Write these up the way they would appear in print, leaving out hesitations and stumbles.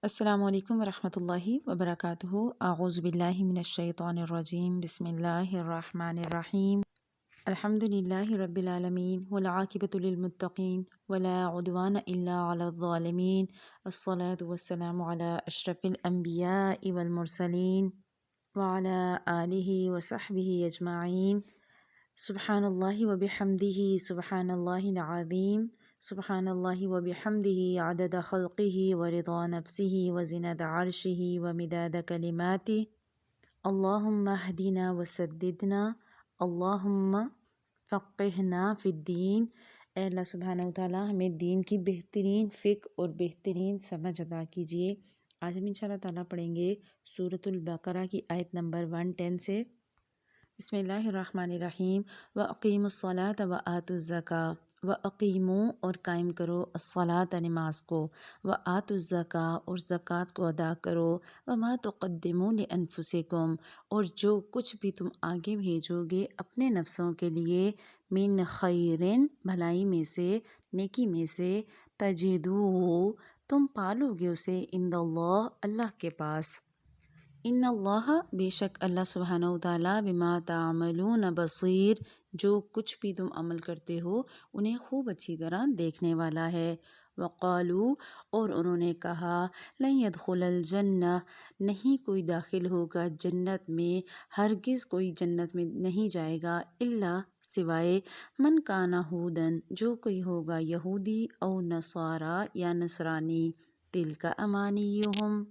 السلام علیکم ورحمۃ اللہ وبرکاتہ۔ اعوذ باللہ من الشیطان الرجیم، بسم اللہ الرحمن الرحیم۔ الحمد للہ رب العالمین والعاقبۃ للمتقین ولا عدوان الا علی الظالمین، الصلاۃ والسلام علی اشرف الانبیاء والمرسلین وعلی آلہ وصحبہ اجمعین۔ سبحان اللہ وبحمدہ، سبحان اللہ العظیم، سبحان اللہ وبحمدہ عدد خلقہ ورضا نفسہ وزنة عرشہ ومداد کلماتہ۔ اللہم اہدنا وسددنا، اللہم فقہنا فی الدین۔ اے اللہ سبحانہ وتعالی ہمیں دین کی بہترین فقہ اور بہترین سمجھ عطا کیجیے۔ آج ہم انشاءاللہ تعالیٰ پڑھیں گے سورۃ البقرہ کی آیت نمبر 110 سے۔ بسم اللہ الرحمن الرحیم۔ وَأَقِیمُوا الصَّلَاةَ وَآتُوا الزَّکَاةَ، وَأَقِیمُوا اور قائم کرو، الصَّلَاةَ نماز کو، وَآتُوا الزَّکَاةَ اور زکوٰۃ کو ادا کرو، وَمَا تُقَدِّمُوا لِأَنفُسِکُم اور جو کچھ بھی تم آگے بھیجو گے اپنے نفسوں کے لیے، من خیرن بھلائی میں سے، نیکی میں سے، تجدوہ تم پالو گے اسے، عند اللہ اللہ کے پاس۔ ان اللہ بے شک اللہ سبحانہ وتعالیٰ بما تعملون بصیر جو کچھ بھی تم عمل کرتے ہو انہیں خوب اچھی طرح دیکھنے والا ہے۔ وقالو اور انہوں نے کہا، لن يدخل الجنہ نہیں کوئی داخل ہوگا جنت میں، ہرگز کوئی جنت میں نہیں جائے گا، الا سوائے من کان ہودن جو کوئی ہوگا یہودی او نصارا یا نصرانی، تلک امانیہم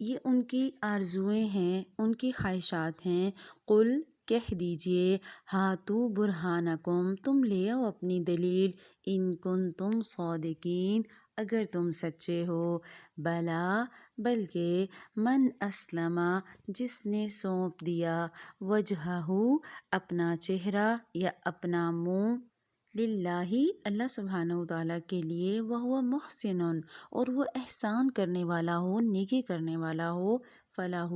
یہ ان کی آرزویں ہیں، ان کی خواہشات ہیں، قل کہہ دیجئے، ہاتو برہانکم تم لے آؤ اپنی دلیل، ان کنتم صادقین اگر تم سچے ہو، بلا بلکہ من اسلم جس نے سونپ دیا، وجہہ اپنا چہرہ یا اپنا منہ، للہ اللہ سبحانہ وتعالیٰ کے لیے، وہو محسن اور وہ احسان کرنے والا ہو، نیکی کرنے والا ہو، فلاح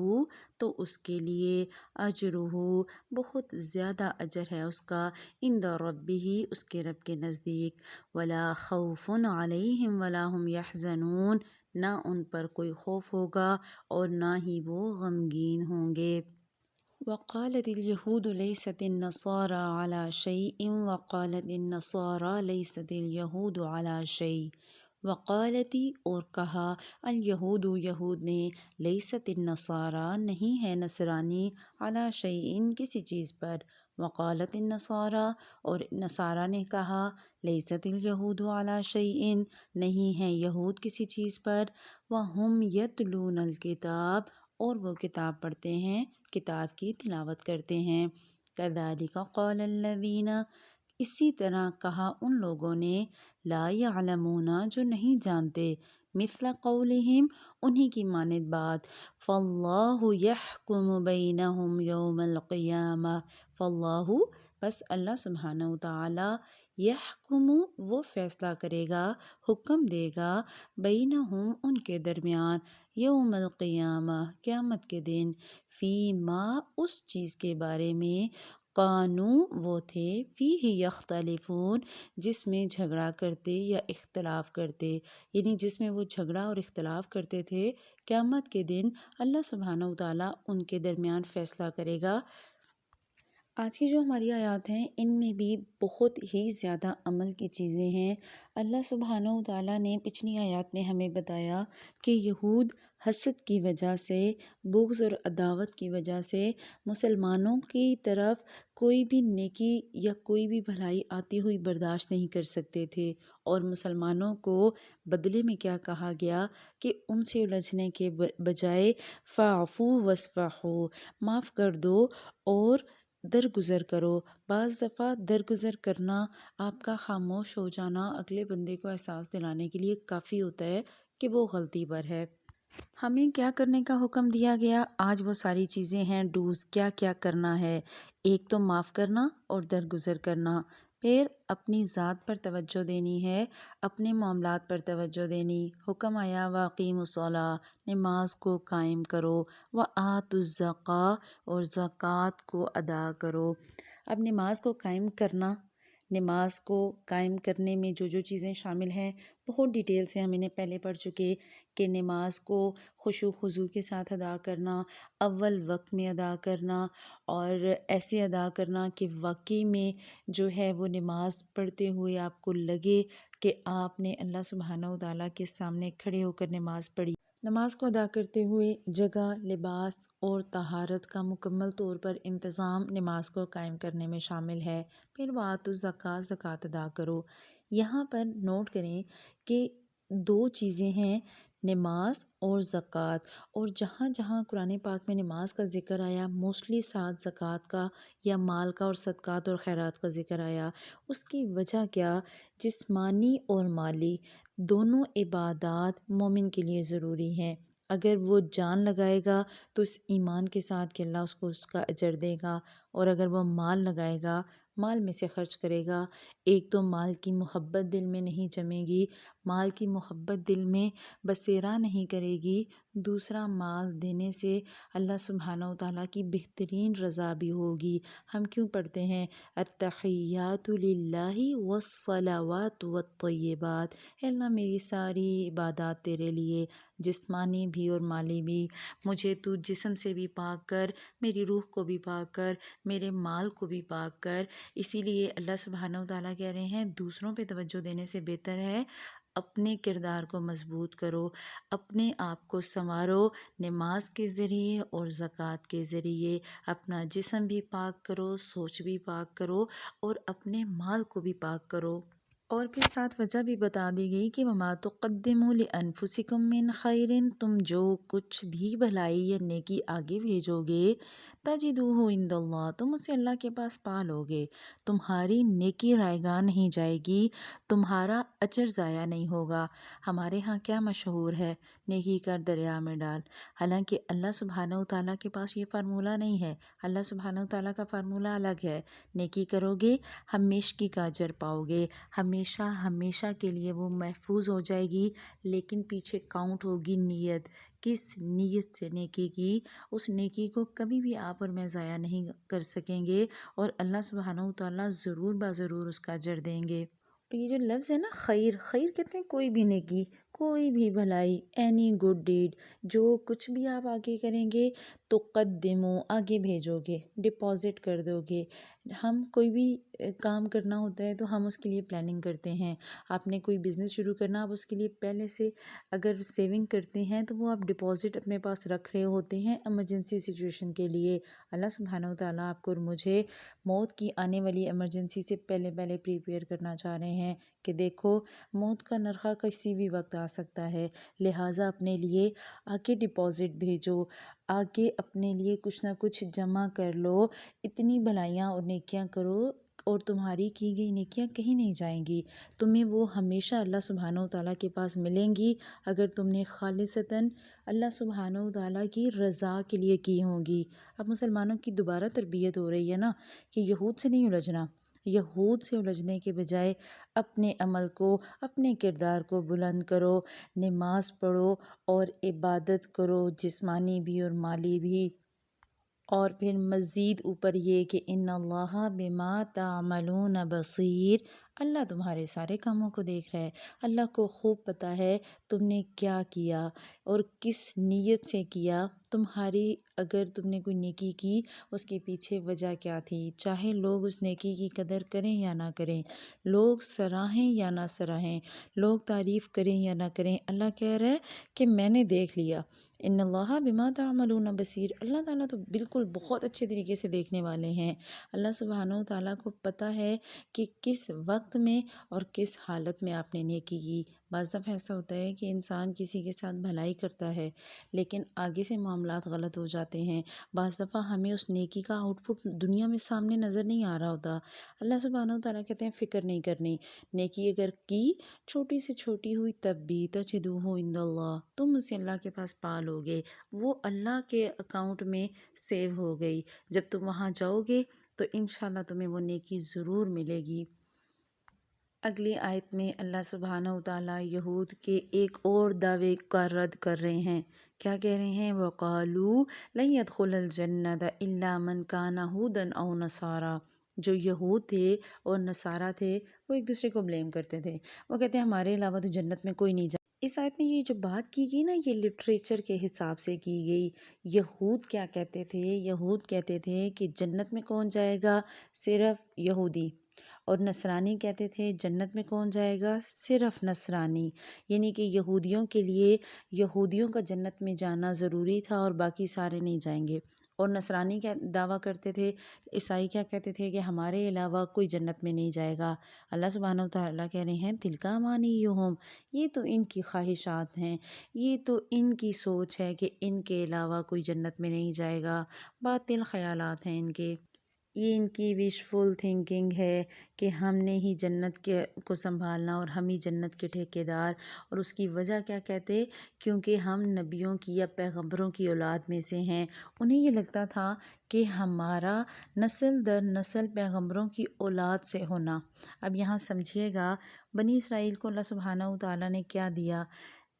تو اس کے لیے، اجرہ بہت زیادہ اجر ہے اس کا، عند ربہ اس کے رب کے نزدیک، ولا خوف علیہم ولا هم یحزنون نہ ان پر کوئی خوف ہوگا اور نہ ہی وہ غمگین ہوں گے۔ وقالت اليهود ليست النصارى على شيء وقالت النصارى ليست اليهود على شيء وقالتی اور کہا، الیہود یہود نے، لیست النصارى نہیں ہے نصرانی، علی شیء کسی چیز پر، وقالت النصارى اور نصارہ نے کہا، لیست الیہود علی شیء نہیں ہے یہود کسی چیز پر، وہم یتلون الکتاب اور وہ کتاب پڑھتے ہیں، کتاب کی تلاوت کرتے ہیں، کذالک قال الذین اسی طرح کہا ان لوگوں نے، لا یعلمون جو نہیں جانتے، مثل قولہم انہی کی مانند بات، فاللہ یحکم بینہم یوم القیامہ فاللہ بس اللہ سبحانہ وتعالی، یحکم وہ فیصلہ کرے گا، حکم دے گا، بینہم ان کے درمیان، یوم القیامہ قیامت کے دن، فی ما اس چیز کے بارے میں، کانوا وہ تھے، فیہ یختلفون جس میں جھگڑا کرتے یا اختلاف کرتے، یعنی جس میں وہ جھگڑا اور اختلاف کرتے تھے، قیامت کے دن اللہ سبحانہ وتعالیٰ ان کے درمیان فیصلہ کرے گا۔ آج کی جو ہماری آیات ہیں ان میں بھی بہت ہی زیادہ عمل کی چیزیں ہیں۔ اللہ سبحانہ وتعالیٰ نے پچھلی آیات میں ہمیں بتایا کہ یہود حسد کی وجہ سے، بغض اور عداوت کی وجہ سے مسلمانوں کی طرف کوئی بھی نیکی یا کوئی بھی بھلائی آتی ہوئی برداشت نہیں کر سکتے تھے، اور مسلمانوں کو بدلے میں کیا کہا گیا کہ ان سے الجھنے کے بجائے فاعفوا واصفحوا معاف کر دو اور درگزر کرو۔ بعض دفعہ درگزر کرنا، آپ کا خاموش ہو جانا اگلے بندے کو احساس دلانے کے لیے کافی ہوتا ہے کہ وہ غلطی پر ہے۔ ہمیں کیا کرنے کا حکم دیا گیا؟ آج وہ ساری چیزیں ہیں، ڈوز کیا کیا کرنا ہے۔ ایک تو معاف کرنا اور درگزر کرنا، پھر اپنی ذات پر توجہ دینی ہے، اپنے معاملات پر توجہ دینی۔ حکم آیا واقیموا الصلاۃ نماز کو قائم کرو، وآتوا الزکاۃ اور زکوٰۃ کو ادا کرو۔ اب نماز کو قائم کرنا، نماز کو قائم کرنے میں جو جو چیزیں شامل ہیں بہت ڈیٹیل سے ہم انہیں پہلے پڑھ چکے کہ نماز کو خشوع خضوع کے ساتھ ادا کرنا، اول وقت میں ادا کرنا، اور ایسے ادا کرنا کہ واقعی میں جو ہے وہ نماز پڑھتے ہوئے آپ کو لگے کہ آپ نے اللہ سبحانہ و تعالیٰ کے سامنے کھڑے ہو کر نماز پڑھی۔ نماز کو ادا کرتے ہوئے جگہ، لباس اور طہارت کا مکمل طور پر انتظام نماز کو قائم کرنے میں شامل ہے۔ پھر وآتوا الزکوٰۃ، زکوٰۃ ادا کرو۔ یہاں پر نوٹ کریں کہ دو چیزیں ہیں، نماز اور زکوٰۃ، اور جہاں جہاں قرآن پاک میں نماز کا ذکر آیا موسٹلی ساتھ زکوٰۃ کا یا مال کا اور صدقات اور خیرات کا ذکر آیا۔ اس کی وجہ کیا؟ جسمانی اور مالی دونوں عبادات مومن کے لیے ضروری ہیں۔ اگر وہ جان لگائے گا تو اس ایمان کے ساتھ کہ اللہ اس کو اس کا اجر دے گا، اور اگر وہ مال لگائے گا، مال میں سے خرچ کرے گا، ایک تو مال کی محبت دل میں نہیں جمے گی، مال کی محبت دل میں بسیرا نہیں کرے گی، دوسرا مال دینے سے اللہ سبحانہ و تعالیٰ کی بہترین رضا بھی ہوگی۔ ہم کیوں پڑھتے ہیں التحیات للہ والصلوات والطیبات، اے اللہ میری ساری عبادات تیرے لیے، جسمانی بھی اور مالی بھی، مجھے تو جسم سے بھی پاک کر، میری روح کو بھی پاک کر، میرے مال کو بھی پاک کر۔ اسی لیے اللہ سبحانہ و تعالیٰ کہہ رہے ہیں دوسروں پہ توجہ دینے سے بہتر ہے اپنے کردار کو مضبوط کرو، اپنے آپ کو سنوارو، نماز کے ذریعے اور زکوٰۃ کے ذریعے اپنا جسم بھی پاک کرو، سوچ بھی پاک کرو، اور اپنے مال کو بھی پاک کرو۔ اور پھر ساتھ وجہ بھی بتا دی گئی کہ وَمَا تُقَدِّمُوا لِأَنفُسِكُم مِّن خَيْرٍ، تم جو کچھ بھی بھلائی یا نیکی آگے بھیجو گے تَجِدُوهُ عِندَ اللَّهِ، تم اسے اللہ کے پاس پا لو گے، تمہاری نیکی رائے گاہ نہیں جائے گی، تمہارا اجر ضائع نہیں ہوگا۔ ہمارے ہاں کیا مشہور ہے؟ نیکی کر دریا میں ڈال۔ حالانکہ اللہ سبحانہ و تعالیٰ کے پاس یہ فارمولہ نہیں ہے، اللہ سبحانہ و تعالیٰ کا فارمولہ الگ ہے۔ نیکی کرو گے ہمیشگی کا اجر پاؤ گے، ہمیشہ ہمیشہ کے لیے وہ محفوظ ہو جائے گی، لیکن پیچھے کاؤنٹ ہوگی نیت، کس نیت سے نیکی کی، اس نیکی کو کبھی بھی آپ اور میں ضائع نہیں کر سکیں گے، اور اللہ سبحانہ و تعالیٰ ضرور ضرور اس کا اجر دیں گے۔ اور یہ جو لفظ ہے نا خیر، خیر کہتے ہیں کوئی بھی نیکی، کوئی بھی بھلائی، اینی گڈ ڈیڈ، جو کچھ بھی آپ آگے کریں گے تو قدمو آگے بھیجو گے، ڈپازٹ کر دو گے۔ ہم کوئی بھی کام کرنا ہوتا ہے تو ہم اس کے لیے پلاننگ کرتے ہیں۔ آپ نے کوئی بزنس شروع کرنا، آپ اس کے لیے پہلے سے اگر سیونگ کرتے ہیں تو وہ آپ ڈپازٹ اپنے پاس رکھ رہے ہوتے ہیں ایمرجنسی سچویشن کے لیے۔ اللہ سبحانہ و تعالیٰ آپ کو اور مجھے موت کی آنے والی ایمرجنسی سے پہلے پریپیئر کرنا چاہ رہے ہیں کہ دیکھو موت کا نرخہ کسی بھی وقت آ سکتا ہے، لہٰذا اپنے لیے آگے ڈپازٹ بھیجو، آگے اپنے لیے کچھ نہ کچھ جمع کر لو، اتنی بھلائیاں اور نیکیاں کرو، اور تمہاری کی گئی نیکیاں کہیں نہیں جائیں گی، تمہیں وہ ہمیشہ اللہ سبحانہ و تعالیٰ کے پاس ملیں گی اگر تم نے خالصتاً اللہ سبحانہ و تعالیٰ کی رضا کے لیے کی ہوں گی۔ اب مسلمانوں کی دوبارہ تربیت ہو رہی ہے نا کہ یہود سے نہیں الجھنا، یہود سے الجھنے کے بجائے اپنے عمل کو، اپنے کردار کو بلند کرو، نماز پڑھو اور عبادت کرو، جسمانی بھی اور مالی بھی۔ اور پھر مزید اوپر یہ کہ ان اللہ بما تعملون بصیر، اللہ تمہارے سارے کاموں کو دیکھ رہا ہے، اللہ کو خوب پتہ ہے تم نے کیا کیا اور کس نیت سے کیا، تمہاری اگر تم نے کوئی نیکی کی اس کے پیچھے وجہ کیا تھی، چاہے لوگ اس نیکی کی قدر کریں یا نہ کریں، لوگ سراہیں یا نہ سراہیں، لوگ تعریف کریں یا نہ کریں، اللہ کہہ رہا ہے کہ میں نے دیکھ لیا۔ ان اللہ بما تعملون بصیر، اللہ تعالیٰ تو بالکل بہت اچھے طریقے سے دیکھنے والے ہیں۔ اللہ سبحانہ و تعالیٰ کو پتہ ہے کہ کس وقت میں اور کس حالت میں آپ نے نیکی کی۔ بعض دفعہ ایسا ہوتا ہے کہ انسان کسی کے ساتھ بھلائی کرتا ہے لیکن آگے سے معاملات غلط ہو جاتے ہیں، بعض دفعہ ہمیں اس نیکی کا آؤٹ پٹ دنیا میں سامنے نظر نہیں آ رہا ہوتا، اللہ سبحانہ و تعالیٰ کہتے ہیں فکر نہیں کرنی، نیکی اگر کی چھوٹی سے چھوٹی ہوئی تب بھی تجدوہ عند اللہ، تم اسے اللہ کے پاس پا لو گے، وہ اللہ کے اکاؤنٹ میں سیو ہو گئی، جب تم وہاں جاؤ گے تو انشاءاللہ تمہیں وہ نیکی ضرور ملے گی۔ اگلی آیت میں اللہ سبحانہ و تعالیٰ یہود کے ایک اور دعوے کا رد کر رہے ہیں۔ کیا کہہ رہے ہیں؟ وَقَالُوا لَن يَدْخُلَ الْجَنَّةَ إِلَّا مَنْ كَانَ هُودًا أَوْ نَصَارَىٰ، جو یہود تھے اور نصارہ تھے وہ ایک دوسرے کو بلیم کرتے تھے، وہ کہتے ہیں ہمارے علاوہ تو جنت میں کوئی نہیں جائے۔ اس آیت میں یہ جو بات کی گئی نا، یہ لٹریچر کے حساب سے کی گئی۔ یہود کیا کہتے تھے؟ یہود کہتے تھے کہ جنت میں کون جائے گا؟ صرف یہودی۔ اور نصرانی کہتے تھے جنت میں کون جائے گا؟ صرف نصرانی۔ یعنی کہ یہودیوں کے لیے یہودیوں کا جنت میں جانا ضروری تھا اور باقی سارے نہیں جائیں گے۔ اور نصرانی کیا دعویٰ کرتے تھے، عیسائی کیا کہتے تھے کہ ہمارے علاوہ کوئی جنت میں نہیں جائے گا۔ اللہ سبحانہ وتعالیٰ کہہ رہے ہیں تِلْکَ أَمَانِیُّہُم، یہ تو ان کی خواہشات ہیں، یہ تو ان کی سوچ ہے کہ ان کے علاوہ کوئی جنت میں نہیں جائے گا، باطل خیالات ہیں ان کے، یہ ان کی وشفل تھنکنگ ہے کہ ہم نے ہی جنت کو سنبھالنا اور ہم ہی جنت کے ٹھیکیدار۔ اور اس کی وجہ کیا کہتے؟ کیونکہ ہم نبیوں کی یا پیغمبروں کی اولاد میں سے ہیں۔ انہیں یہ لگتا تھا کہ ہمارا نسل در نسل پیغمبروں کی اولاد سے ہونا۔ اب یہاں سمجھیے گا، بنی اسرائیل کو اللہ سبحانہ وتعالیٰ نے کیا دیا؟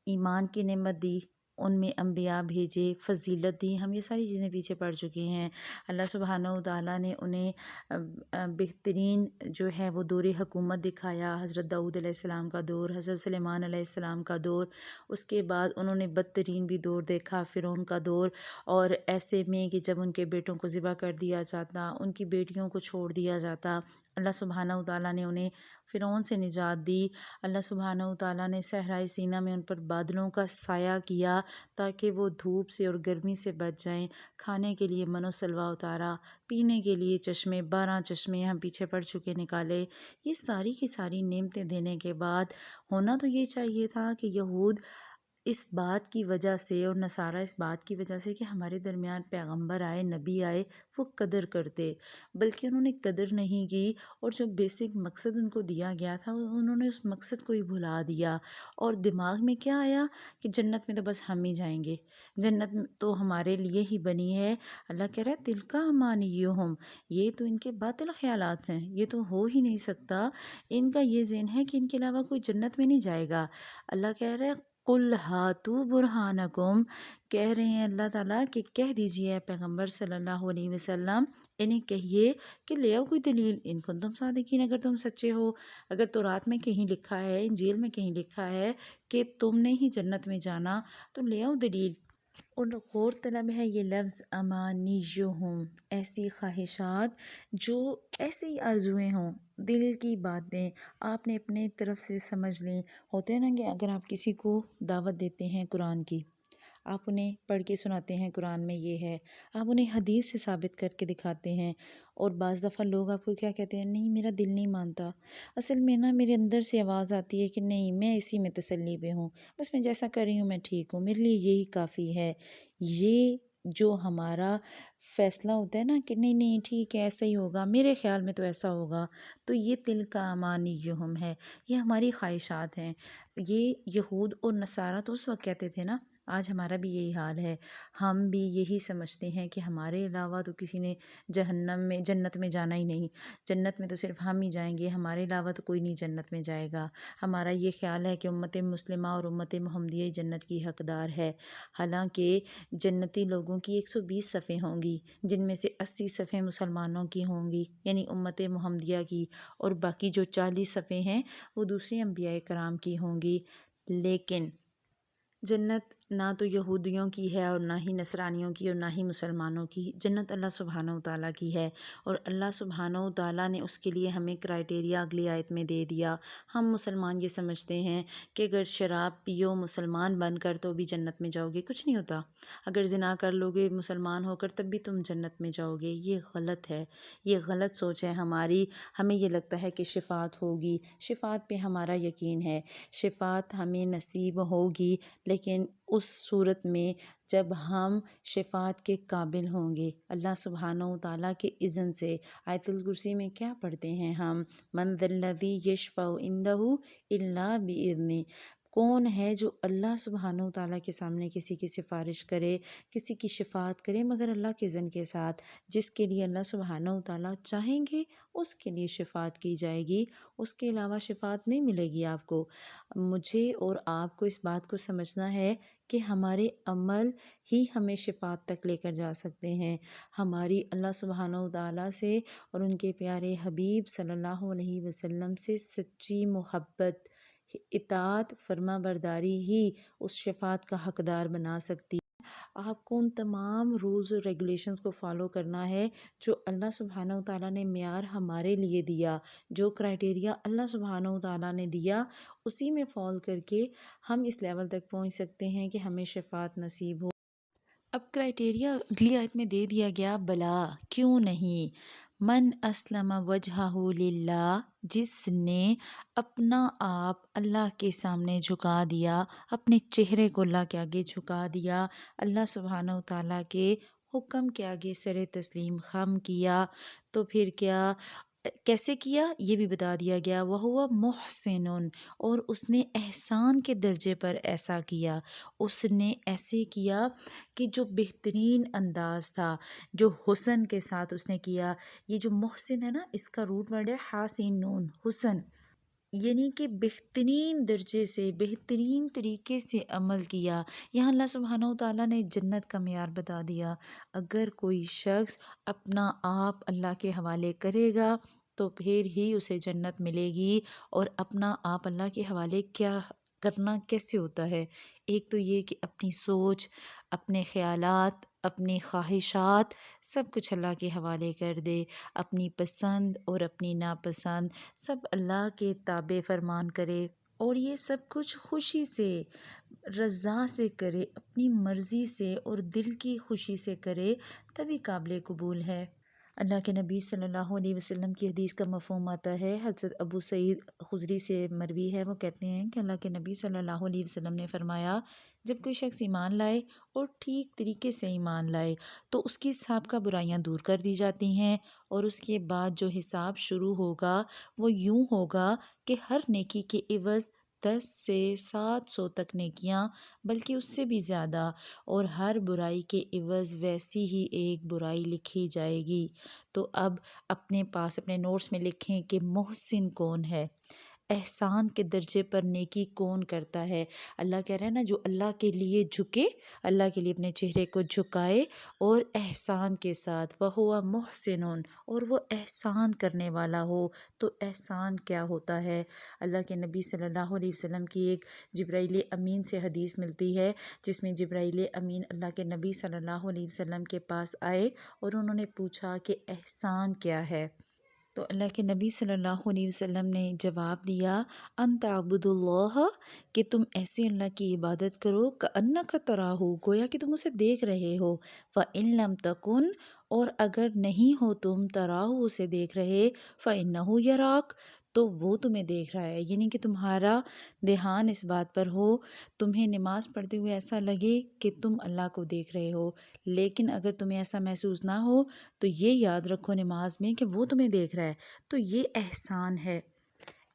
ایمان کی نعمت دی، ان میں انبیاء بھیجے، فضیلت دی، ہم یہ ساری چیزیں پیچھے پڑ چکے ہیں۔ اللہ سبحانہ وتعالیٰ نے انہیں بہترین جو ہے وہ دور حکومت دکھایا، حضرت داؤد علیہ السلام کا دور، حضرت سلیمان علیہ السلام کا دور، اس کے بعد انہوں نے بدترین بھی دور دیکھا، فرعون کا دور، اور ایسے میں کہ جب ان کے بیٹوں کو ذبح کر دیا جاتا، ان کی بیٹیوں کو چھوڑ دیا جاتا، اللہ سبحانہ وتعالیٰ نے انہیں فرعون سے نجات دی۔ اللہ سبحانہ وتعالیٰ نے صحرائے سینا میں ان پر بادلوں کا سایہ کیا تاکہ وہ دھوپ سے اور گرمی سے بچ جائیں، کھانے کے لیے من و سلوہ اتارا، پینے کے لیے چشمے، 12 چشمے ہم پیچھے پڑ چکے نکالے۔ یہ ساری کی ساری نعمتیں دینے کے بعد ہونا تو یہ چاہیے تھا کہ یہود اس بات کی وجہ سے اور نصارہ اس بات کی وجہ سے کہ ہمارے درمیان پیغمبر آئے، نبی آئے، وہ قدر کرتے، بلکہ انہوں نے قدر نہیں کی، اور جو بیسک مقصد ان کو دیا گیا تھا انہوں نے اس مقصد کو ہی بھلا دیا، اور دماغ میں کیا آیا کہ جنت میں تو بس ہم ہی جائیں گے، جنت تو ہمارے لیے ہی بنی ہے۔ اللہ کہہ رہا ہے تِلْکَ أَمَانِیُّہُم، یہ تو ان کے باطل خیالات ہیں، یہ تو ہو ہی نہیں سکتا، ان کا یہ ذہن ہے کہ ان کے علاوہ کوئی جنت میں نہیں جائے گا۔ اللہ کہہ رہا ہے قُلْ هَاتُوا بُرْهَانَکُمْ، کہہ رہے ہیں اللہ تعالیٰ کہ کہہ دیجئے اے پیغمبر صلی اللہ علیہ وسلم، انہیں کہیے کہ لے آؤ کوئی دلیل، ان کنتم صادقین، اگر تم سچے ہو، اگر تورات میں کہیں لکھا ہے، انجیل میں کہیں لکھا ہے کہ تم نے ہی جنت میں جانا، تو لے آؤ دلیل۔ اور غور طلب ہے یہ لفظ امانیہم، ایسی خواہشات جو ایسی آرزویں ہوں، دل کی باتیں آپ نے اپنے طرف سے سمجھ لیں۔ ہوتے ہیں نا کہ اگر آپ کسی کو دعوت دیتے ہیں قرآن کی، آپ انہیں پڑھ کے سناتے ہیں قرآن میں یہ ہے، آپ انہیں حدیث سے ثابت کر کے دکھاتے ہیں، اور بعض دفعہ لوگ آپ کو کیا کہتے ہیں، نہیں میرا دل نہیں مانتا، اصل میں نا میرے اندر سے آواز آتی ہے کہ نہیں میں اسی میں تسلی پہ ہوں، بس میں جیسا کر رہی ہوں میں ٹھیک ہوں، میرے لیے یہی کافی ہے۔ یہ جو ہمارا فیصلہ ہوتا ہے نا کہ نہیں نہیں ٹھیک ہے ایسا ہی ہوگا، میرے خیال میں تو ایسا ہوگا، تو یہ تِلْکَ أَمَانِیُّہُم ہے، یہ ہماری خواہشات ہیں۔ یہ یہود اور نصارہ تو اس وقت کہتے تھے نا، آج ہمارا بھی یہی حال ہے، ہم بھی یہی سمجھتے ہیں کہ ہمارے علاوہ تو کسی نے جنت میں جانا ہی نہیں، جنت میں تو صرف ہم ہی جائیں گے، ہمارے علاوہ تو کوئی نہیں جنت میں جائے گا۔ ہمارا یہ خیال ہے کہ امت مسلمہ اور امت محمدیہ جنت کی حقدار ہے، حالانکہ جنتی لوگوں کی 120 صفیں ہوں گی، جن میں سے 80 صفیں مسلمانوں کی ہوں گی، یعنی امت محمدیہ کی، اور باقی جو 40 صفیں ہیں وہ دوسرے انبیاء کرام کی ہوں گی۔ لیکن جنت نہ تو یہودیوں کی ہے اور نہ ہی نصرانیوں کی اور نہ ہی مسلمانوں کی، جنت اللہ سبحانہ وتعالیٰ کی ہے، اور اللہ سبحانہ وتعالیٰ نے اس کے لیے ہمیں کرائٹیریا اگلی آیت میں دے دیا۔ ہم مسلمان یہ سمجھتے ہیں کہ اگر شراب پیو مسلمان بن کر تو بھی جنت میں جاؤ گے، کچھ نہیں ہوتا، اگر زنا کر لو گے مسلمان ہو کر تب بھی تم جنت میں جاؤ گے، یہ غلط ہے، یہ غلط سوچ ہے ہماری۔ ہمیں یہ لگتا ہے کہ شفاعت ہوگی، شفاعت پہ ہمارا یقین ہے، شفاعت ہمیں نصیب ہوگی، لیکن اس صورت میں جب ہم شفاعت کے قابل ہوں گے، اللہ سبحانہ وتعالیٰ کے اذن سے۔ آیت الکرسی میں کیا پڑھتے ہیں ہم، من ذا الذی یشفع عندہ الا بإذنہ، کون ہے جو اللہ سبحانہ و تعالیٰ کے سامنے کسی کی سفارش کرے، کسی کی شفاعت کرے مگر اللہ کے اذن کے ساتھ؟ جس کے لیے اللہ سبحانہ و تعالیٰ چاہیں گے اس کے لیے شفاعت کی جائے گی، اس کے علاوہ شفاعت نہیں ملے گی آپ کو۔ مجھے اور آپ کو اس بات کو سمجھنا ہے کہ ہمارے عمل ہی ہمیں شفاعت تک لے کر جا سکتے ہیں۔ ہماری اللہ سبحانہ و تعالیٰ سے اور ان کے پیارے حبیب صلی اللہ علیہ وسلم سے سچی محبت، اطاعت، فرما برداری ہی اس شفاعت کا حقدار بنا سکتی ہے۔ آپ کو ان تمام رولز اور ریگولیشنز کو فالو کرنا ہے جو اللہ سبحانہ و تعالیٰ نے معیار ہمارے لیے دیا، جو کرائٹیریا اللہ سبحانہ و تعالیٰ نے دیا، اسی میں فال کر کے ہم اس لیول تک پہنچ سکتے ہیں کہ ہمیں شفاعت نصیب ہو۔ اب کرائٹیریا اگلی آیت میں دے دیا گیا، بلا کیوں نہیں، من اسلم وجہہ للہ، جس نے اپنا آپ اللہ کے سامنے جھکا دیا، اپنے چہرے کو اللہ کے آگے جھکا دیا، اللہ سبحانہ و تعالیٰ کے حکم کے آگے سر تسلیم خم کیا، تو پھر کیا، کیسے کیا یہ بھی بتا دیا گیا، وَهُوَ مُحْسِنٌ، اور اس نے احسان کے درجے پر ایسا کیا، اس نے ایسے کیا کہ جو بہترین انداز تھا، جو حسن کے ساتھ اس نے کیا۔ یہ جو محسن ہے نا، اس کا روٹ ورڈ ہے حاسین نون، حسن، یعنی کہ بہترین درجے سے، بہترین طریقے سے عمل کیا۔ یہاں اللہ سبحانہ و تعالیٰ نے جنت کا معیار بتا دیا۔ اگر کوئی شخص اپنا آپ اللہ کے حوالے کرے گا تو پھر ہی اسے جنت ملے گی۔ اور اپنا آپ اللہ کے حوالے کیا کرنا کیسے ہوتا ہے؟ ایک تو یہ کہ اپنی سوچ، اپنے خیالات، اپنی خواہشات سب کچھ اللہ کے حوالے کر دے، اپنی پسند اور اپنی ناپسند سب اللہ کے تابع فرمان کرے، اور یہ سب کچھ خوشی سے، رضا سے کرے، اپنی مرضی سے اور دل کی خوشی سے کرے، تبھی قابل قبول ہے۔ اللہ کے نبی صلی اللہ علیہ وسلم کی حدیث کا مفہوم آتا ہے، حضرت ابو سعید خدری سے مروی ہے، وہ کہتے ہیں کہ اللہ کے نبی صلی اللہ علیہ وسلم نے فرمایا، جب کوئی شخص ایمان لائے اور ٹھیک طریقے سے ایمان لائے تو اس کی سابقہ برائیاں دور کر دی جاتی ہیں، اور اس کے بعد جو حساب شروع ہوگا وہ یوں ہوگا کہ ہر نیکی کے عوض 10 سے 700 تک نیکیاں، بلکہ اس سے بھی زیادہ، اور ہر برائی کے عوض ویسی ہی ایک برائی لکھی جائے گی۔ تو اب اپنے پاس اپنے نوٹس میں لکھیں کہ محسن کون ہے، احسان کے درجے پر نیکی کون کرتا ہے۔ اللہ کہہ رہا ہے نا، جو اللہ کے لیے جھکے، اللہ کے لیے اپنے چہرے کو جھکائے اور احسان کے ساتھ، وَهُوَ مُحْسِنٌ، اور وہ احسان کرنے والا ہو۔ تو احسان کیا ہوتا ہے؟ اللہ کے نبی صلی اللہ علیہ وسلم کی ایک جبرائیل امین سے حدیث ملتی ہے، جس میں جبرائیل امین اللہ کے نبی صلی اللہ علیہ وسلم کے پاس آئے اور انہوں نے پوچھا کہ احسان کیا ہے؟ تو اللہ کے نبی صلی اللہ علیہ وسلم نے جواب دیا، ان تعبد اللہ، کہ تم ایسے اللہ کی عبادت کرو کأنک تراہ، گویا کہ تم اسے دیکھ رہے ہو، فإن لم تکن، اور اگر نہیں ہو تم تراہ، اسے دیکھ رہے، فإنہ یراک، تو وہ تمہیں دیکھ رہا ہے، یعنی کہ تمہارا دھیان اس بات پر ہو، تمہیں نماز پڑھتے ہوئے ایسا لگے کہ تم اللہ کو دیکھ رہے ہو، لیکن اگر تمہیں ایسا محسوس نہ ہو تو یہ یاد رکھو نماز میں کہ وہ تمہیں دیکھ رہا ہے، تو یہ احسان ہے۔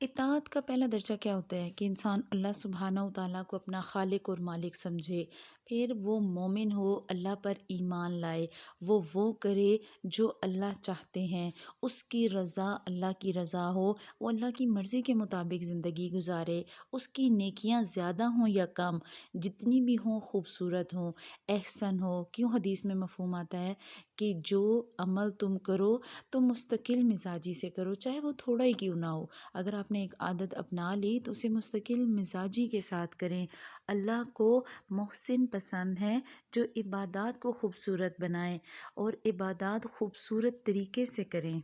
اطاعت کا پہلا درجہ کیا ہوتا ہے کہ انسان اللہ سبحانہ و تعالیٰ کو اپنا خالق اور مالک سمجھے، پھر وہ مومن ہو، اللہ پر ایمان لائے، وہ کرے جو اللہ چاہتے ہیں، اس کی رضا اللہ کی رضا ہو، وہ اللہ کی مرضی کے مطابق زندگی گزارے، اس کی نیکیاں زیادہ ہوں یا کم، جتنی بھی ہوں خوبصورت ہوں، احسن ہو۔ کیوں حدیث میں مفہوم آتا ہے کہ جو عمل تم کرو تو مستقل مزاجی سے کرو، چاہے وہ تھوڑا ہی کیوں نہ ہو۔ اگر آپ نے ایک عادت اپنا لی تو اسے مستقل مزاجی کے ساتھ کریں۔ اللہ کو محسن پسند ہے جو عبادات کو خوبصورت بنائیں اور عبادات خوبصورت طریقے سے کریں۔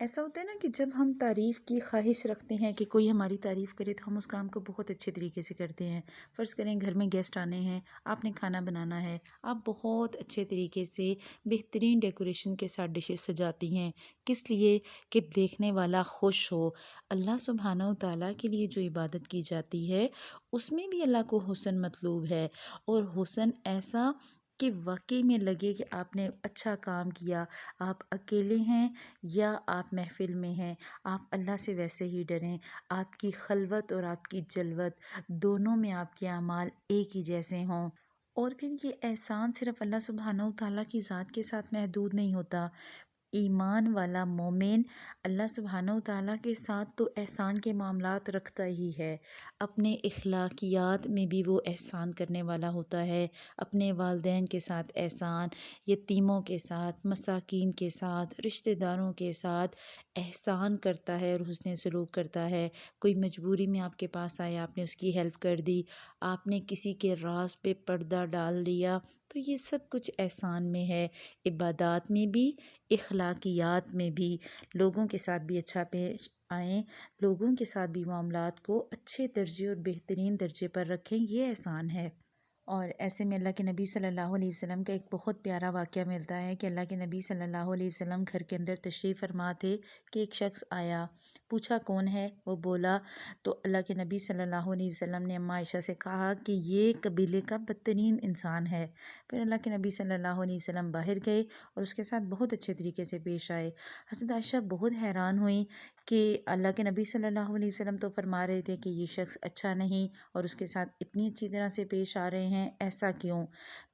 ایسا ہوتا ہے نا کہ جب ہم تعریف کی خواہش رکھتے ہیں کہ کوئی ہماری تعریف کرے تو ہم اس کام کو بہت اچھے طریقے سے کرتے ہیں۔ فرض کریں گھر میں گیسٹ آنے ہیں، آپ نے کھانا بنانا ہے، آپ بہت اچھے طریقے سے بہترین ڈیکوریشن کے ساتھ ڈشز سجاتی ہیں، کس لیے؟ کہ دیکھنے والا خوش ہو۔ اللہ سبحانہ و تعالیٰ کے لیے جو عبادت کی جاتی ہے اس میں بھی اللہ کو حسن مطلوب ہے، اور حسن ایسا کہ واقعی میں لگے کہ آپ نے اچھا کام کیا. آپ اکیلے ہیں یا آپ محفل میں ہیں، آپ اللہ سے ویسے ہی ڈریں. آپ کی خلوت اور آپ کی جلوت دونوں میں آپ کے اعمال ایک ہی جیسے ہوں. اور پھر یہ احسان صرف اللہ سبحانہ و تعالیٰ کی ذات کے ساتھ محدود نہیں ہوتا. ایمان والا مومن اللہ سبحانہ و تعالیٰ کے ساتھ تو احسان کے معاملات رکھتا ہی ہے، اپنے اخلاقیات میں بھی وہ احسان کرنے والا ہوتا ہے. اپنے والدین کے ساتھ احسان، یتیموں کے ساتھ، مساکین کے ساتھ، رشتہ داروں کے ساتھ احسان کرتا ہے اور حسن سلوک کرتا ہے. کوئی مجبوری میں آپ کے پاس آیا، آپ نے اس کی ہیلپ کر دی، آپ نے کسی کے راز پہ پردہ ڈال دیا، تو یہ سب کچھ احسان میں ہے. عبادات میں بھی، اخلاقیات میں بھی، لوگوں کے ساتھ بھی اچھا پیش آئیں، لوگوں کے ساتھ بھی معاملات کو اچھے درجے اور بہترین درجے پر رکھیں، یہ احسان ہے. اور ایسے میں اللہ کے نبی صلی اللہ علیہ وسلم کا ایک بہت پیارا واقعہ ملتا ہے کہ اللہ کے نبی صلی اللہ علیہ وسلم گھر کے اندر تشریف فرما تھے کہ ایک شخص آیا، پوچھا کون ہے، وہ بولا، تو اللہ کے نبی صلی اللہ علیہ وسلم نے اماں عائشہ سے کہا کہ یہ قبیلے کا بدترین انسان ہے. پھر اللہ کے نبی صلی اللہ علیہ وسلم باہر گئے اور اس کے ساتھ بہت اچھے طریقے سے پیش آئے. حضرت عائشہ بہت حیران ہوئی کہ اللہ کے نبی صلی اللہ علیہ وسلم تو فرما رہے تھے کہ یہ شخص اچھا نہیں اور اس کے ساتھ اتنی اچھی طرح سے پیش آ رہے ہیں، ایسا کیوں؟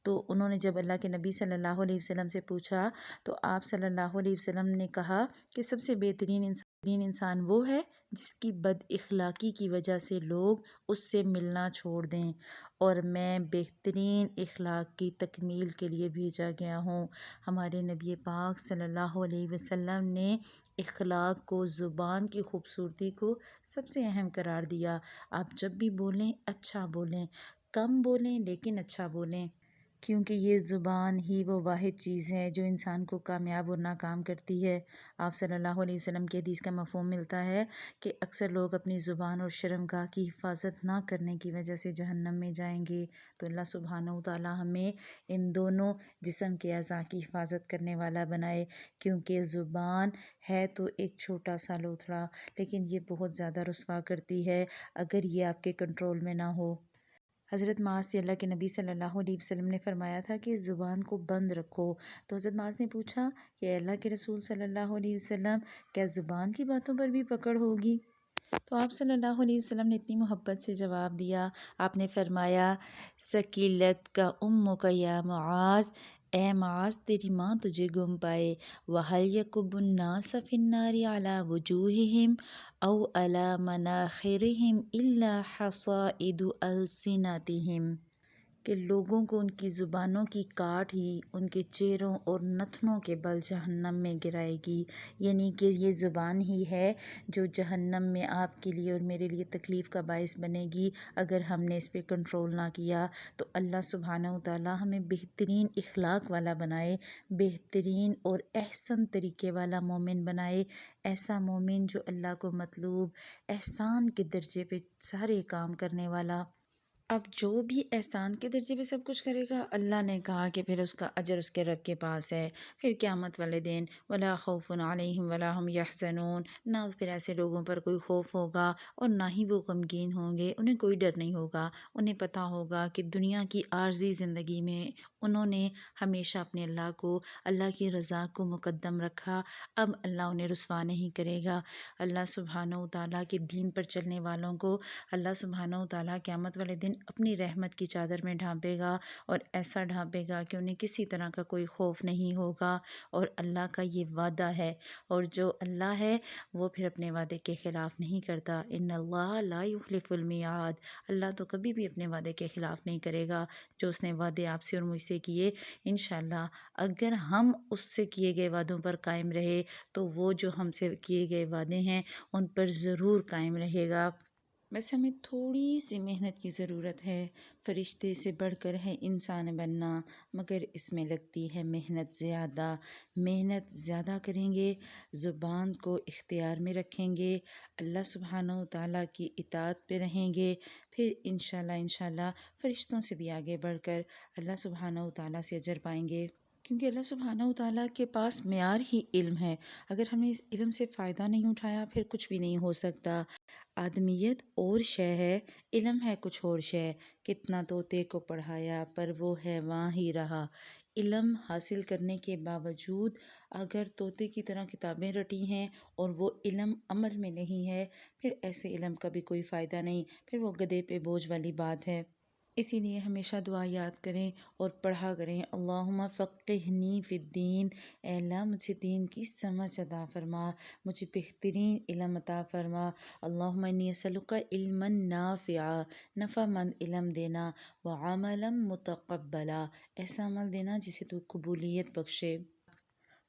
تو انہوں نے جب اللہ کے نبی صلی اللہ علیہ وسلم سے پوچھا تو آپ صلی اللہ علیہ وسلم نے کہا کہ سب سے بہترین انسان وہ ہے جس کی بد اخلاقی کی وجہ سے لوگ اس سے ملنا چھوڑ دیں، اور میں بہترین اخلاق کی تکمیل کے لیے بھیجا گیا ہوں. ہمارے نبی پاک صلی اللہ علیہ وسلم نے اخلاق کو، زبان کی خوبصورتی کو سب سے اہم قرار دیا. آپ جب بھی بولیں اچھا بولیں، کم بولیں لیکن اچھا بولیں، کیونکہ یہ زبان ہی وہ واحد چیز ہے جو انسان کو کامیاب اور ناکام کرتی ہے. آپ صلی اللہ علیہ وسلم کی حدیث کا مفہوم ملتا ہے کہ اکثر لوگ اپنی زبان اور شرمگاہ کی حفاظت نہ کرنے کی وجہ سے جہنم میں جائیں گے. تو اللہ سبحانہ و تعالی ہمیں ان دونوں جسم کے اعضاء کی حفاظت کرنے والا بنائے، کیونکہ زبان ہے تو ایک چھوٹا سا لوتھڑا، لیکن یہ بہت زیادہ رسوا کرتی ہے اگر یہ آپ کے کنٹرول میں نہ ہو. حضرت معاذ سے اللہ کے نبی صلی اللہ علیہ وسلم نے فرمایا تھا کہ زبان کو بند رکھو. تو حضرت معاذ نے پوچھا کہ اللہ کے رسول صلی اللہ علیہ وسلم، کیا زبان کی باتوں پر بھی پکڑ ہوگی؟ تو آپ صلی اللہ علیہ وسلم نے اتنی محبت سے جواب دیا. آپ نے فرمایا، سکیلت کا کا یا معاذ، اے معاذ تیری ماں تجھے گم پائے. وَهَلْ يَكُبُّ النَّاسَ فِي النَّارِ عَلَى وُجُوهِهِمْ أَوْ عَلَى مَنَاخِرِهِمْ إِلَّا حَصَائِدُ أَلْسِنَتِهِمْ، کہ لوگوں کو ان کی زبانوں کی کاٹ ہی ان کے چہروں اور نتنوں کے بل جہنم میں گرائے گی. یعنی کہ یہ زبان ہی ہے جو جہنم میں آپ کے لیے اور میرے لیے تکلیف کا باعث بنے گی اگر ہم نے اس پہ کنٹرول نہ کیا. تو اللہ سبحانہ و تعالی ہمیں بہترین اخلاق والا بنائے، بہترین اور احسن طریقے والا مومن بنائے، ایسا مومن جو اللہ کو مطلوب، احسان کے درجے پہ سارے کام کرنے والا. اب جو بھی احسان کے درجے پہ سب کچھ کرے گا، اللہ نے کہا کہ پھر اس کا اجر اس کے رب کے پاس ہے. پھر قیامت والے دن ولا خوف علیہم ولا هم یحزنون، نہ پھر ایسے لوگوں پر کوئی خوف ہوگا اور نہ ہی وہ غمگین ہوں گے، انہیں کوئی ڈر نہیں ہوگا. انہیں پتہ ہوگا کہ دنیا کی عارضی زندگی میں انہوں نے ہمیشہ اپنے اللہ کو، اللہ کی رضا کو مقدم رکھا، اب اللہ انہیں رسوا نہیں کرے گا. اللہ سبحانہ و تعالیٰ کے دین پر چلنے والوں کو اللہ سبحانہ و تعالیٰ قیامت والے دن اپنی رحمت کی چادر میں ڈھانپے گا، اور ایسا ڈھانپے گا کہ انہیں کسی طرح کا کوئی خوف نہیں ہوگا. اور اللہ کا یہ وعدہ ہے، اور جو اللہ ہے وہ پھر اپنے وعدے کے خلاف نہیں کرتا. ان اللہ لا یخلف المیعاد، اللہ تو کبھی بھی اپنے وعدے کے خلاف نہیں کرے گا. جو اس نے وعدے آپ سے اور مجھ سے کیے، انشاءاللہ اگر ہم اس سے کیے گئے وعدوں پر قائم رہے تو وہ جو ہم سے کیے گئے وعدے ہیں ان پر ضرور قائم رہے گا. بس ہمیں تھوڑی سی محنت کی ضرورت ہے. فرشتے سے بڑھ کر ہے انسان بننا، مگر اس میں لگتی ہے محنت زیادہ. محنت زیادہ کریں گے، زبان کو اختیار میں رکھیں گے، اللہ سبحانہ و تعالیٰ کی اطاعت پہ رہیں گے، پھر انشاءاللہ فرشتوں سے بھی آگے بڑھ کر اللہ سبحانہ و تعالیٰ سے اجر پائیں گے. کیونکہ اللہ سبحانہ و تعالیٰ کے پاس معیار ہی علم ہے. اگر ہم نے اس علم سے فائدہ نہیں اٹھایا پھر کچھ بھی نہیں ہو سکتا. آدمیت اور شے ہے، علم ہے کچھ اور شے. کتنا طوطے کو پڑھایا پر وہ ہے وہاں ہی رہا. علم حاصل کرنے کے باوجود اگر طوطے کی طرح کتابیں رٹی ہیں اور وہ علم عمل میں نہیں ہے، پھر ایسے علم کا بھی کوئی فائدہ نہیں، پھر وہ گدھے پہ بوجھ والی بات ہے. اسی لیے ہمیشہ دعا یاد کریں اور پڑھا کریں. اللہم فقہنی فی الدین، اے اللہ مجھے دین کی سمجھ عطا فرما، مجھے بہترین علم عطا فرما. اللہم انی اسألک علما نافعا، نفع مند علم دینا، وعملا متقبلا، ایسا عمل دینا جسے تو قبولیت بخشے.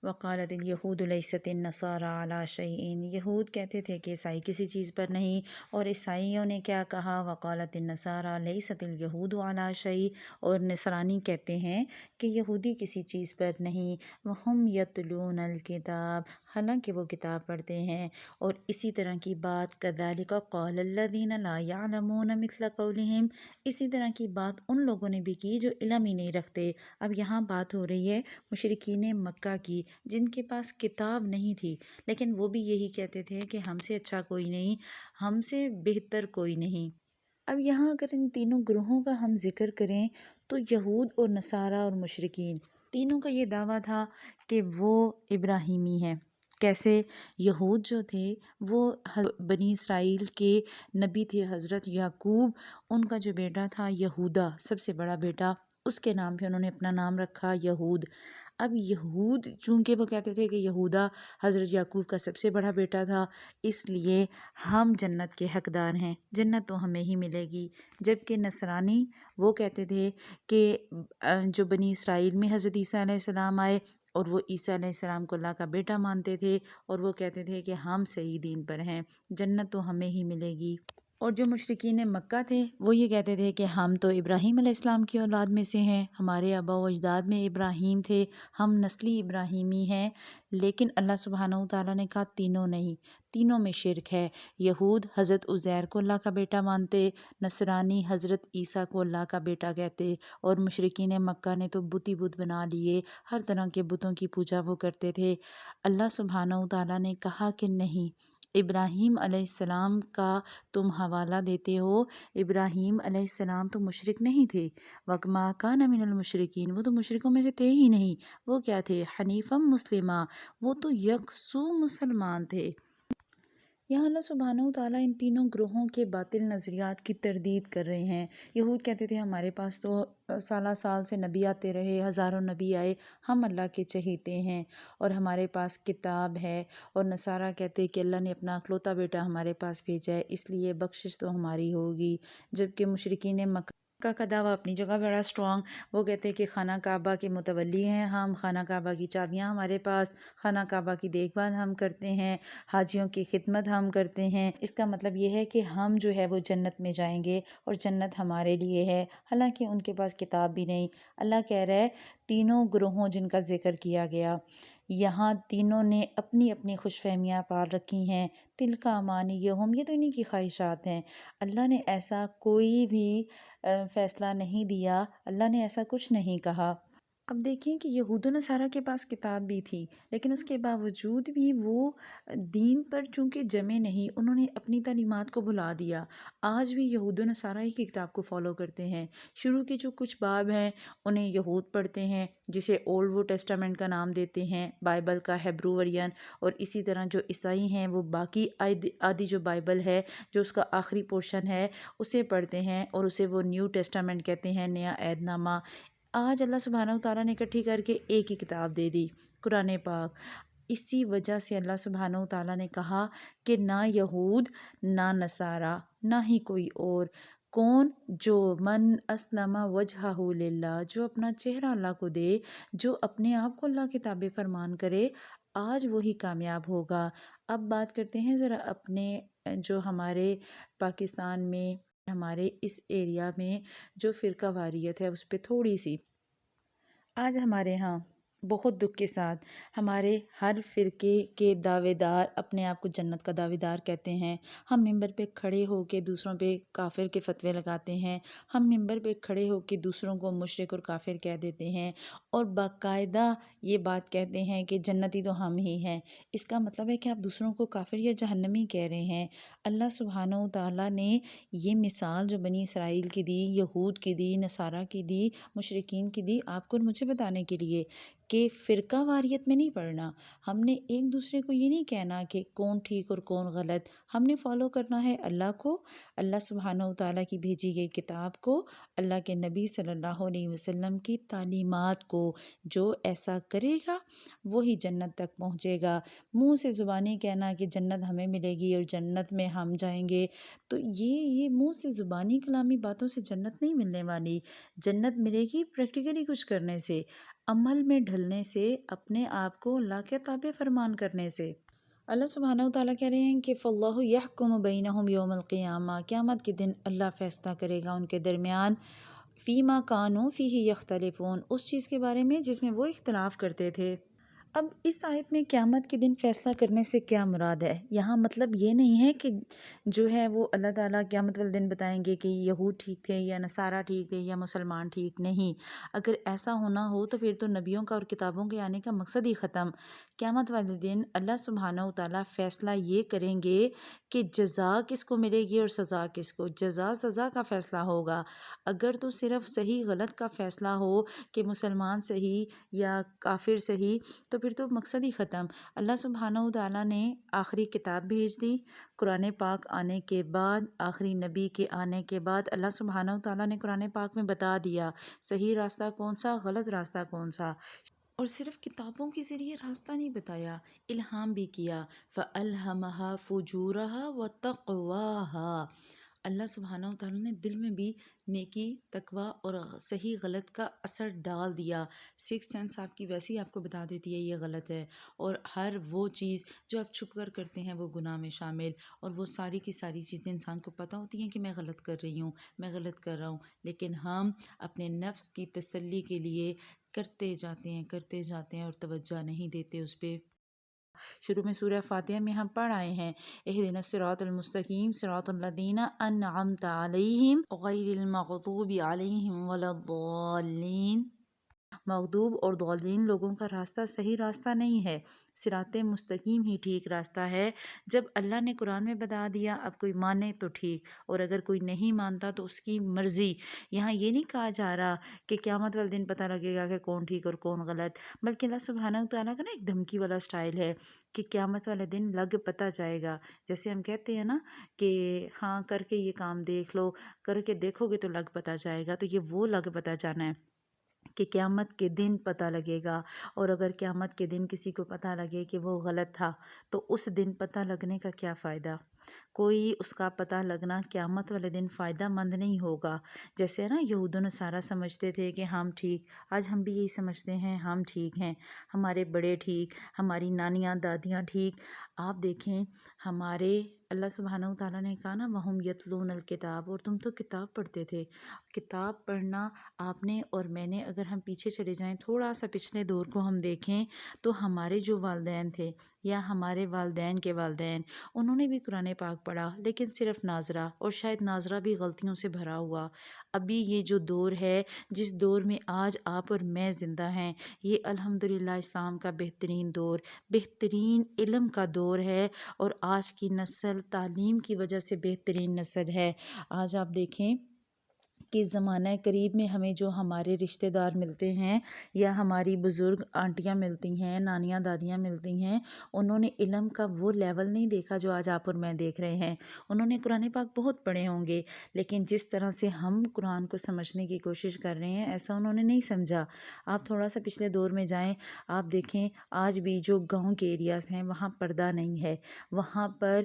وقالت الیہود لیست النصارى علی شیء، یہود کہتے تھے کہ عیسائی کسی چیز پر نہیں، اور عیسائیوں نے کیا کہا؟ وقالت النصارى لیست الیہود علی شیء، اور نصرانی کہتے ہیں کہ یہودی کسی چیز پر نہیں. وہم یتلون الکتاب، حالانکہ وہ کتاب پڑھتے ہیں. اور اسی طرح کی بات کذالک قال الذین لا یعلمون مثل قولہم، اسی طرح کی بات ان لوگوں نے بھی کی جو علم ہی نہیں رکھتے. اب یہاں بات ہو رہی ہے مشرکین مکہ کی، جن کے پاس کتاب نہیں تھی، لیکن وہ بھی یہی کہتے تھے کہ ہم سے اچھا کوئی نہیں، ہم سے بہتر کوئی نہیں. اب یہاں اگر ان تینوں گروہوں کا ہم ذکر کریں تو یہود اور نصارہ اور مشرکین تینوں کا یہ دعویٰ تھا کہ وہ ابراہیمی ہیں. کیسے؟ یہود جو تھے وہ بنی اسرائیل کے نبی تھے حضرت یعقوب، ان کا جو بیٹا تھا یہودا، سب سے بڑا بیٹا، اس کے نام پہ انہوں نے اپنا نام رکھا یہود. اب یہود چونکہ وہ کہتے تھے کہ یہودا حضرت یعقوب کا سب سے بڑا بیٹا تھا، اس لیے ہم جنت کے حقدار ہیں، جنت تو ہمیں ہی ملے گی. جبکہ نصرانی وہ کہتے تھے کہ جو بنی اسرائیل میں حضرت عیسیٰ علیہ السلام آئے اور وہ عیسیٰ علیہ السلام کو اللہ کا بیٹا مانتے تھے، اور وہ کہتے تھے کہ ہم صحیح دین پر ہیں، جنت تو ہمیں ہی ملے گی. اور جو مشرکین مکہ تھے وہ یہ کہتے تھے کہ ہم تو ابراہیم علیہ السلام کی اولاد میں سے ہیں، ہمارے آبا و اجداد میں ابراہیم تھے، ہم نسلی ابراہیمی ہیں. لیکن اللہ سبحانہ و تعالیٰ نے کہا تینوں نہیں، تینوں میں شرک ہے. یہود حضرت عزیر کو اللہ کا بیٹا مانتے، نصرانی حضرت عیسیٰ کو اللہ کا بیٹا کہتے، اور مشرکین مکہ نے تو بت ہی بت بنا لیے، ہر طرح کے بتوں کی پوجا وہ کرتے تھے. اللہ سبحانہ و تعالیٰ نے کہا کہ نہیں، ابراہیم علیہ السلام کا تم حوالہ دیتے ہو، ابراہیم علیہ السلام تو مشرک نہیں تھے. وَمَا كَانَ مِنَ الْمُشْرِكِينَ، وہ تو مشرکوں میں سے تھے ہی نہیں. وہ کیا تھے؟ حنیفم مسلمہ، وہ تو یکسو مسلمان تھے. یہاں اللہ سبحانہ و تعالیٰ ان تینوں گروہوں کے باطل نظریات کی تردید کر رہے ہیں. یہود کہتے تھے ہمارے پاس تو سالہ سال سے نبی آتے رہے، ہزاروں نبی آئے، ہم اللہ کے چہیتے ہیں اور ہمارے پاس کتاب ہے. اور نصارہ کہتے کہ اللہ نے اپنا اکلوتا بیٹا ہمارے پاس بھیجا ہے، اس لیے بخشش تو ہماری ہوگی. جبکہ مشرکین مکہ کا دعویٰ اپنی جگہ بڑا سٹرونگ، وہ کہتے ہیں کہ خانہ کعبہ کے متولی ہیں ہم، خانہ کعبہ کی چابیاں ہمارے پاس، خانہ کعبہ کی دیکھ بھال ہم کرتے ہیں، حاجیوں کی خدمت ہم کرتے ہیں. اس کا مطلب یہ ہے کہ ہم جو ہے وہ جنت میں جائیں گے اور جنت ہمارے لیے ہے، حالانکہ ان کے پاس کتاب بھی نہیں. اللہ کہہ رہا ہے تینوں گروہوں جن کا ذکر کیا گیا یہاں، تینوں نے اپنی اپنی خوش فہمیاں پال رکھی ہیں. تلک امانیہم، یہ تو انہی کی خواہشات ہیں. اللہ نے ایسا کوئی بھی فیصلہ نہیں دیا، اللہ نے ایسا کچھ نہیں کہا. اب دیکھیں کہ یہود و نصارہ کے پاس کتاب بھی تھی، لیکن اس کے باوجود بھی وہ دین پر چونکہ جمے نہیں، انہوں نے اپنی تعلیمات کو بھلا دیا. آج بھی یہود و نصارہ ہی کی کتاب کو فالو کرتے ہیں. شروع کے جو کچھ باب ہیں انہیں یہود پڑھتے ہیں، جسے اولڈ وہ ٹیسٹامنٹ کا نام دیتے ہیں، بائبل کا ہیبرو ورژن. اور اسی طرح جو عیسائی ہیں وہ باقی آدھی جو بائبل ہے، جو اس کا آخری پورشن ہے، اسے پڑھتے ہیں اور اسے وہ نیو ٹیسٹامنٹ کہتے ہیں، نیا عہد نامہ. آج اللہ سبحانہ و تعالیٰ نے اکٹھی کر کے ایک ہی کتاب دے دی، قرآن پاک. اسی وجہ سے اللہ سبحانہ و تعالیٰ نے کہا کہ نہ یہود، نہ نصارہ، نہ ہی کوئی اور. کون؟ جو من اسلم وجہہ للہ، جو اپنا چہرہ اللہ کو دے، جو اپنے آپ کو اللہ کے تابع فرمان کرے، آج وہی کامیاب ہوگا. اب بات کرتے ہیں ذرا اپنے جو ہمارے پاکستان میں، ہمارے اس ایریا میں جو فرقہ واریت ہے اس پہ تھوڑی سی. آج ہمارے ہاں بہت دکھ کے ساتھ ہمارے ہر فرقے کے دعوے دار اپنے آپ کو جنت کا دعوے دار کہتے ہیں۔ ہم ممبر پہ کھڑے ہو کے دوسروں پہ کافر کے فتوے لگاتے ہیں، ہم ممبر پہ کھڑے ہو کے دوسروں کو مشرک اور کافر کہہ دیتے ہیں، اور باقاعدہ یہ بات کہتے ہیں کہ جنتی تو ہم ہی ہیں۔ اس کا مطلب ہے کہ آپ دوسروں کو کافر یا جہنمی کہہ رہے ہیں۔ اللہ سبحانہ و تعالیٰ نے یہ مثال جو بنی اسرائیل کی دی، یہود کی دی، نصارہ کی دی، مشرکین کی دی، آپ کو اور مجھے بتانے کے لیے کہ فرقہ واریت میں نہیں پڑھنا۔ ہم نے ایک دوسرے کو یہ نہیں کہنا کہ کون ٹھیک اور کون غلط، ہم نے فالو کرنا ہے اللہ کو، اللہ سبحانہ و تعالیٰ کی بھیجی گئی کتاب کو، اللہ کے نبی صلی اللہ علیہ وسلم کی تعلیمات کو۔ جو ایسا کرے گا وہی جنت تک پہنچے گا۔ منہ سے زبانی کہنا کہ جنت ہمیں ملے گی اور جنت میں ہم جائیں گے، تو یہ منہ سے زبانی کلامی باتوں سے جنت نہیں ملنے والی۔ جنت ملے گی پریکٹیکلی کچھ کرنے سے، عمل میں ڈھلنے سے، اپنے آپ کو اللہ کے تابع فرمان کرنے سے۔ اللہ سبحانہ و تعالیٰ کہہ رہے ہیں کہ فَاللَّهُ يَحْكُمُ بَيْنَهُمْ يَوْمَ الْقِيَامَةِ، قیامت کے دن اللہ فیصلہ کرے گا ان کے درمیان، فِيمَا كَانُوا فِيهِ يَخْتَلِفُونَ، اس چیز کے بارے میں جس میں وہ اختلاف کرتے تھے۔ اب اس آیت میں قیامت کے دن فیصلہ کرنے سے کیا مراد ہے؟ یہاں مطلب یہ نہیں ہے کہ جو ہے وہ اللہ تعالیٰ قیامت والے دن بتائیں گے کہ یہود ٹھیک تھے یا نصارہ ٹھیک تھے یا مسلمان ٹھیک نہیں۔ اگر ایسا ہونا ہو تو پھر تو نبیوں کا اور کتابوں کے آنے کا مقصد ہی ختم۔ قیامت والے دن اللہ سبحانہ و تعالیٰ فیصلہ یہ کریں گے کہ جزا کس کو ملے گی اور سزا کس کو۔ جزا سزا کا فیصلہ ہوگا۔ اگر تو صرف صحیح غلط کا فیصلہ ہو کہ مسلمان صحیح یا کافر صحیح، تو پھر تو مقصد ہی ختم۔ اللہ سبحانہ و تعالیٰ نے آخری کتاب بھیج دی، قرآن پاک آنے کے بعد، آخری نبی کے آنے کے بعد اللہ سبحانہ و تعالیٰ نے قرآن پاک میں بتا دیا صحیح راستہ کون سا، غلط راستہ کون سا۔ اور صرف کتابوں کے ذریعے راستہ نہیں بتایا، الہام بھی کیا۔ فَأَلْهَمَهَا فُجُورَهَا وَتَقْوَاهَا، اللہ سبحانہ و تعالیٰ نے دل میں بھی نیکی، تقوی اور صحیح غلط کا اثر ڈال دیا۔ سکس سینس آپ کی ویسے ہی آپ کو بتا دیتی ہے یہ غلط ہے، اور ہر وہ چیز جو آپ چھپ کر کرتے ہیں وہ گناہ میں شامل، اور وہ ساری کی ساری چیزیں انسان کو پتہ ہوتی ہیں کہ میں غلط کر رہی ہوں، میں غلط کر رہا ہوں، لیکن ہم اپنے نفس کی تسلی کے لیے کرتے جاتے ہیں اور توجہ نہیں دیتے اس پہ۔ شروع میں سورہ فاتحہ میں ہم پڑھ آئے ہیں اہدنا الصراط المستقیم صراط الذین انعمت علیہم غیر المغضوب علیہم ولا الضالین۔ مغضوب اور ضالین لوگوں کا راستہ صحیح راستہ نہیں ہے، صراط مستقیم ہی ٹھیک راستہ ہے۔ جب اللہ نے قرآن میں بتا دیا، اب کوئی مانے تو ٹھیک، اور اگر کوئی نہیں مانتا تو اس کی مرضی۔ یہاں یہ نہیں کہا جا رہا کہ قیامت والے دن پتہ لگے گا کہ کون ٹھیک اور کون غلط، بلکہ اللہ سبحانہ و تعالیٰ کا نا ایک دھمکی والا سٹائل ہے کہ قیامت والے دن لگ پتہ جائے گا۔ جیسے ہم کہتے ہیں نا کہ ہاں کر کے یہ کام دیکھ لو، کر کے دیکھو گے تو لگ پتہ جائے گا، تو یہ وہ لگ پتہ جانا ہے کہ قیامت کے دن پتہ لگے گا۔ اور اگر قیامت کے دن کسی کو پتہ لگے کہ وہ غلط تھا تو اس دن پتہ لگنے کا کیا فائدہ؟ کوئی اس کا پتہ لگنا قیامت والے دن فائدہ مند نہیں ہوگا۔ جیسے نا یہود و نصارہ سمجھتے تھے کہ ہم ٹھیک، آج ہم بھی یہی سمجھتے ہیں ہم ٹھیک ہیں، ہمارے بڑے ٹھیک، ہماری نانیاں دادیاں ٹھیک۔ آپ دیکھیں ہمارے اللہ سبحانہ و تعالیٰ نے کہا نا وَهُمْ يَتْلُونَ الْكِتَابَ، اور تم تو کتاب پڑھتے تھے۔ کتاب پڑھنا آپ نے اور میں نے، اگر ہم پیچھے چلے جائیں تھوڑا سا پچھلے دور کو ہم دیکھیں تو ہمارے جو والدین تھے یا ہمارے والدین کے والدین، انہوں نے بھی قرآن پاک پڑھا، لیکن صرف ناظرہ، اور شاید ناظرہ بھی غلطیوں سے بھرا ہوا۔ ابھی یہ جو دور ہے، جس دور میں آج آپ اور میں زندہ ہیں، یہ الحمدللہ اسلام کا بہترین دور، بہترین علم کا دور ہے، اور آج کی نسل تعلیم کی وجہ سے بہترین نسل ہے۔ آج آپ دیکھیں کہ زمانہ قریب میں ہمیں جو ہمارے رشتہ دار ملتے ہیں یا ہماری بزرگ آنٹیاں ملتی ہیں، نانیاں دادیاں ملتی ہیں، انہوں نے علم کا وہ لیول نہیں دیکھا جو آج آپ اور میں دیکھ رہے ہیں۔ انہوں نے قرآن پاک بہت پڑھے ہوں گے، لیکن جس طرح سے ہم قرآن کو سمجھنے کی کوشش کر رہے ہیں ایسا انہوں نے نہیں سمجھا۔ آپ تھوڑا سا پچھلے دور میں جائیں، آپ دیکھیں آج بھی جو گاؤں کے ایریاز ہیں وہاں پردہ نہیں ہے، وہاں پر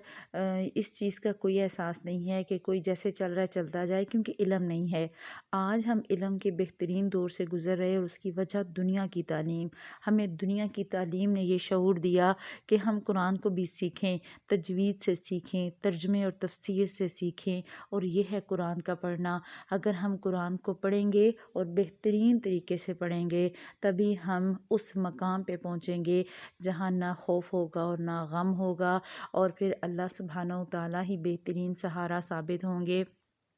اس چیز کا کوئی احساس نہیں ہے کہ کوئی جیسے چل رہا ہے چلتا جائے، کیونکہ علم نہیں ہے۔ فرمائے۔ آج ہم علم کے بہترین دور سے گزر رہے اور اس کی وجہ دنیا کی تعلیم۔ ہمیں دنیا کی تعلیم نے یہ شعور دیا کہ ہم قرآن کو بھی سیکھیں، تجوید سے سیکھیں، ترجمے اور تفسیر سے سیکھیں، اور یہ ہے قرآن کا پڑھنا۔ اگر ہم قرآن کو پڑھیں گے اور بہترین طریقے سے پڑھیں گے تبھی ہم اس مقام پہ پہنچیں گے جہاں نہ خوف ہوگا اور نہ غم ہوگا، اور پھر اللہ سبحانہ و تعالیٰ ہی بہترین سہارا ثابت ہوں گے۔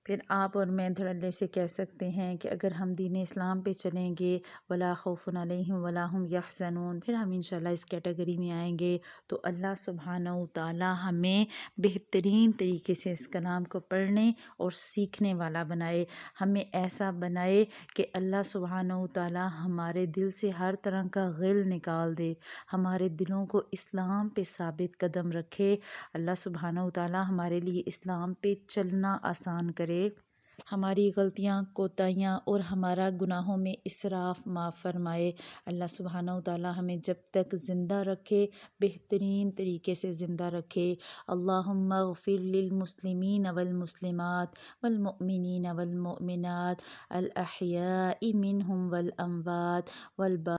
پھر آپ اور میں دھڑلے سے کہہ سکتے ہیں کہ اگر ہم دین اسلام پہ چلیں گے ولا خوف علیہم ولا هم یحزنون، پھر ہم انشاءاللہ اس کیٹیگری میں آئیں گے۔ تو اللہ سبحانہ و تعالی ہمیں بہترین طریقے سے اس کلام کو پڑھنے اور سیکھنے والا بنائے، ہمیں ایسا بنائے کہ اللہ سبحانہ و تعالی ہمارے دل سے ہر طرح کا غل نکال دے، ہمارے دلوں کو اسلام پہ ثابت قدم رکھے۔ اللہ سبحانہ و تعالی ہمارے لیے اسلام پہ چلنا آسان کرے، ہماری غلطیاں، کوتاہیاں اور ہمارا گناہوں میں اسراف معاف فرمائے۔ اللہ سبحانہ و تعالی ہمیں جب تک زندہ رکھے بہترین طریقے سے زندہ رکھے۔ اللہم اغفر للمسلمین والمسلمات والمؤمنین والمؤمنات الاحیاء منہم والاموات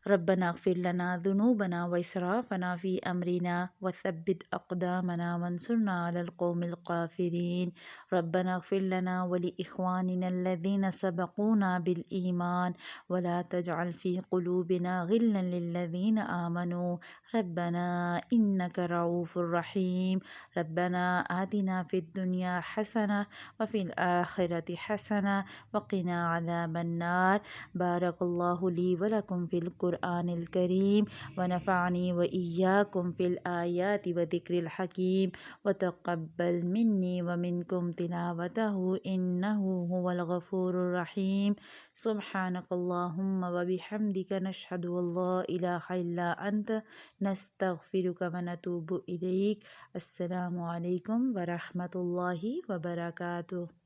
ربنا اغفر لنا ذنوبنا واسرافنا فی امرنا وثبت اقدامنا وانصرنا علی القوم الکافرین۔ ربنا اغفر لنا ولإخواننا الذين سبقونا بالإيمان ولا تجعل في قلوبنا غلا للذين آمنوا ربنا إنك رؤوف رحيم۔ ربنا آتنا في الدنيا حسنة وفي الآخرة حسنة وقنا عذاب النار۔ بارك الله لي ولكم في القرآن الكريم ونفعني وإياكم في الآيات وذكر الحكيم، وتقبل مني ومنكم تلاوته إنه هو الغفور الرحيم۔ سبحانك اللهم وبحمدك نشهد أن لا إله إلا أنت نستغفرك ونتوب إليك۔ السلام علیکم ورحمۃ اللہ وبرکاتہ۔